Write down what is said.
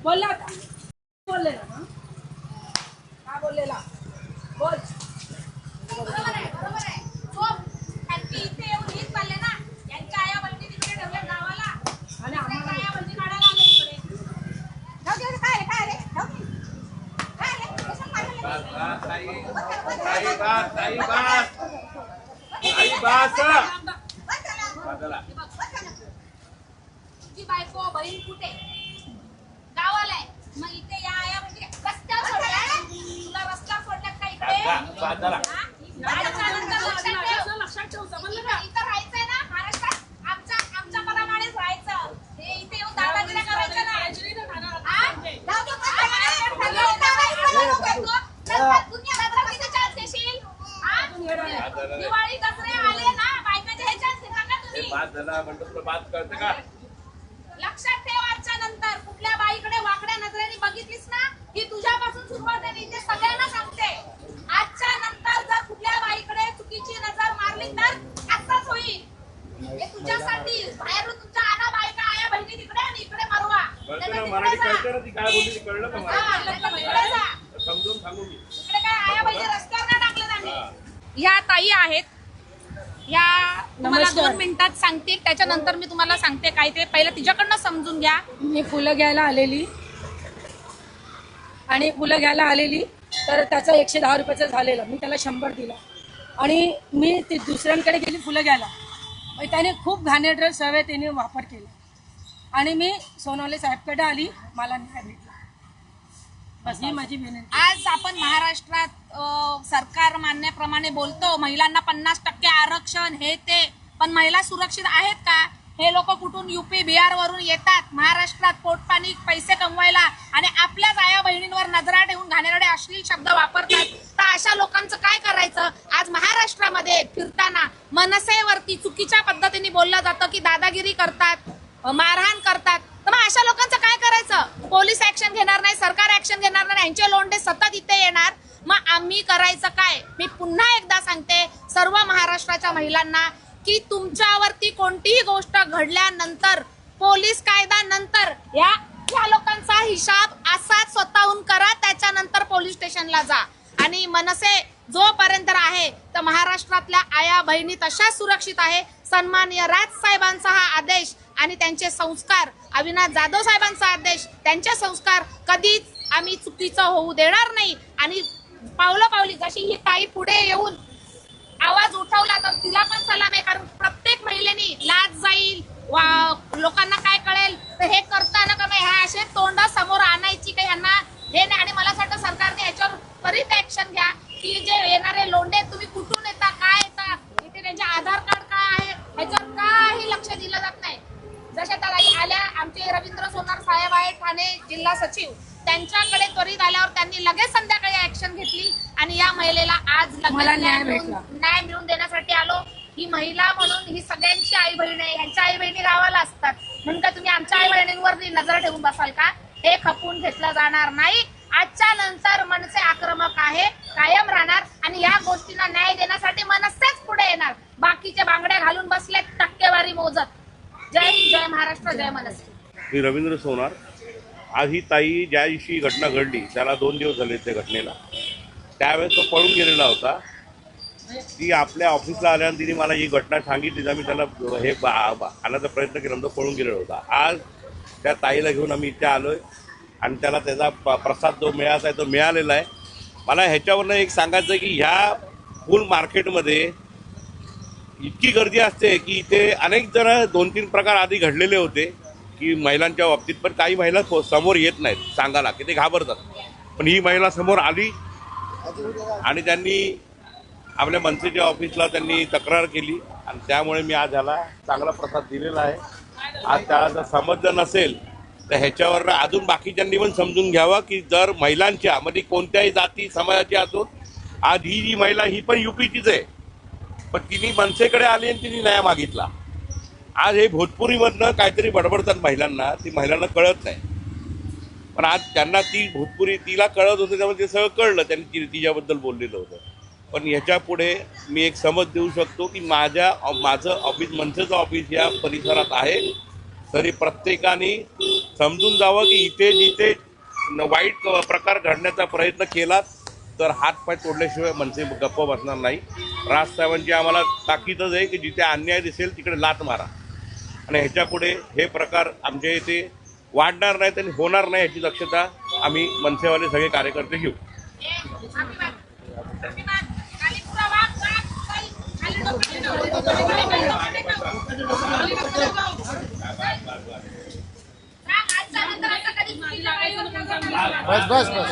बोलला होता, बोललेला ना, काय बोललेला बोल. बरोबर आहे, बरोबर आहे. तो त्यांची इथे येऊन हीच चालले ना, यांच्या आया बहिणी तिकडे ठेवल्या गावाला आणि आम्हाला आया बहिणी काढायला आले इकडे. जाऊ दे, काय रे, काय रे, जाऊ दे. काय रे, कशाला मारलं? तुझी बायको बहीण कुठे? गावाला आहे. मग इथे या आया म्हणजे रस्त्यावर सोडल्या? तुला रस्त्यावर सोडल्यात का इकडे? हा? त्याच्यानंतर लक्षात ठेव, समजलं का? इथं राहायचंय ना महाराष्ट्रात, आमच्या प्रमाणेच राहायचं. हे इथे येऊन दादागिरी करायचं ना. हा? जाऊ दे, दिवाळी दसरे आले ना, बायकाचे हे चान्स देता का तुम्ही? लक्षात ठेव, आजच्या नंतर कुठल्या बाईकडे वाकड्या नजरेने बघितलीस ना, ही तुझ्यापासून सुरुवात आहे. इथे सगळ्यांना सांगते, आजच्या नंतर जर कुठल्या बाईकडे चुकीची नजर मारली तर असंच होईल. हे तुझ्यासाठी बाहेरून तुमच्या आणा बायका आया बहिणी तिकडे आणि इकडे मरवा. इकडे काय आया बहिणी रस्त्यावर नाही टाकले आम्ही. ह्या ताई आहेत, या तुम्हाला नमस्कार. 2 मिनिटात सांगतील, त्याच्यानंतर मी तुम्हाला सांगते काय ते. पहिलं तिच्याकडनं समजून घ्या. मी फुलं घ्यायला आलेली तर त्याचा 110 रुपयाचा झालेला, मी त्याला 100 दिला आणि मी ते दुसऱ्यांकडे गेली फुलं घ्यायला. मग त्याने खूप घाणेरडे सवय त्याने वापर केला आणि मी सोनवणे साहेबकडे आली, मला न्याय भेटला. बस ही माझी विनंती. आज आपण महाराष्ट्रात सरकार मान्याप्रमाणे बोलतो, महिलांना 50% आरक्षण हे ते, पण महिला सुरक्षित आहेत का? हे लोक कुठून UP बिहार वरून येतात महाराष्ट्रात पोटपाणी पैसे कमवायला आणि आपल्याच आया बहिणींवर नजरा ठेवून घाणेरडे अश्लील शब्द वापरतात. तर अशा लोकांचं काय करायचं? आज महाराष्ट्रामध्ये फिरताना मनसेवरती चुकीच्या पद्धतीने बोललं जातं की दादागिरी करतात, मारहाण करतात. तर मग अशा लोकांचं काय करायचं? पोलीस ऍक्शन घेणार नाही, सरकार ऍक्शन घेणार नाही, यांचे लोंढे सतत इथे येणार. मग आम्ही करायचं काय? मी पुन्हा एकदा सांगते सर्व महाराष्ट्राच्या महिलांना की तुमच्यावरती कोणतीही गोष्ट घडल्यानंतर, पोलीस कायदा नंतर या लोकांचा हिसाब असाच स्वतःहून करा, त्याच्यानंतर पोलीस स्टेशनला जा. आणि मनसे जोपर्यंत आहे तर महाराष्ट्रातल्या आया बहिणी तशाच सुरक्षित आहे. सन्माननीय राजसाहेबांचा हा आदेश आणि त्यांचे संस्कार, अविनाश जाधव साहेबांचा आदेश, त्यांचे संस्कार कधीच आम्ही चुकीचं होऊ देणार नाही. आणि पावली जशी ही ताई पुढे येऊन आवाज उठवला तर तिला पण सलाम आहे, कारण प्रत्येक महिलेनी लाज जाईल, लोकांना काय कळेल, तर हे करताना का नाही ह्या असे तोंड समोर आणायची काही यांना हे नाही. आणि मला असं वाटतं सरकारने याच्यावर त्वरित ऍक्शन घ्या की जे येणारे लोंढे तुम्ही कुठून येता, काय येता, इथे त्यांचे आधार कार्ड काय आहे, ह्याच्यावर काही लक्ष दिलं जात नाही. जशा ताई आल्या, आमचे रवींद्र सोनार साहेब आहेत ठाणे जिल्हा सचिव, त्यांच्याकडे त्वरित आल्यावर त्यांनी लगेच संध्याकाळी ऍक्शन घेतली आणि या महिलेला आज मला न्याय भेटला. न्याय मिळवून देण्यासाठी आलो. ही महिला म्हणून ही सगळ्यांची आई बहीण आहे, यांच्या आई बहिणी गावाला असतात म्हणून का तुम्ही आमच्या आई बहिणींवर नजर ठेवून बसाल का? हे खपून घेतलं जाणार नाही. आजच्या नंतर मनसे आक्रमक आहे, कायम राहणार आणि या गोष्टींना न्याय देण्यासाठी मनसेच पुढे येणार. बाकीचे बांगड्या घालून बसले टक्केवारी मोजत. जय हिंद, जय महाराष्ट्र, जय मनसे. मी रवींद्र सोनार. आज ही ताई ज्या दिवशी घटना घडली त्याला 2 दिवस झाले त्या घटनेला, त्यावेळेस तो पळून गेलेला होता. ती आपल्या ऑफिसला आल्यानंतर तिने मला ही घटना सांगितली, तर मी त्याला हे आणायचा प्रयत्न केला, तो पळून गेलेला होता. आज त्या ताईला घेऊन आम्ही इथे आलोय आणि त्याला त्याचा प्रसाद जो मिळायचा आहे तो मिळालेला आहे. मला ह्याच्यावरनं एक सांगायचं आहे की ह्या फुल मार्केटमध्ये इतकी गर्दी असते की इथे अनेक जण 2-3 प्रकार आधी घडलेले होते की महिलांच्या बाबतीत, पण काही महिला समोर येत नाहीत सांगायला की ते घाबरतात. पण ही महिला समोर आली आणि त्यांनी आपल्या मनसेच्या ऑफिसला त्यांनी तक्रार केली आणि त्यामुळे मी आज ह्याला चांगला प्रसाद दिलेला आहे. आज त्याला जर समजलं नसेल तर ह्याच्यावर अजून बाकीच्यांनी पण समजून घ्यावं की जर महिलांच्या मध्ये कोणत्याही जाती समाजाची असो, आज ही जी महिला ही पण UPचीच आहे, पण तिने मनसेकडे आली आणि तिने न्याय मागितला. आज हे भोजपुरीमधनं काहीतरी बडबडतात महिलांना, ती महिलांना कळत नाही, पण आज त्यांना ती भोजपुरी तिला कळत होतं त्यामुळे ते सगळं कळलं, त्यांनी तिच्याबद्दल बोललेलं होतं. पण ह्याच्या पुढे मी एक समज देऊ शकतो की माझं ऑफिस मनसेचं ऑफिस या परिसरात आहे, तरी प्रत्येकाने समजून जावं की इथे जिथे वाईट प्रकार घडण्याचा प्रयत्न केला तर हातपाय तोडल्याशिवाय मनसे गप्प बसणार नाही. राजसाहेबांची आम्हाला ताकीदच आहे की जिथे अन्याय दिसेल तिकडे लात मारा आणि ह्याच्यापुढे हे प्रकार आमच्या इथे वाढणार नाहीत आणि होणार नाही याची दक्षता आम्ही मनसेवाले सगळे कार्यकर्ते घेऊ. बस बस बस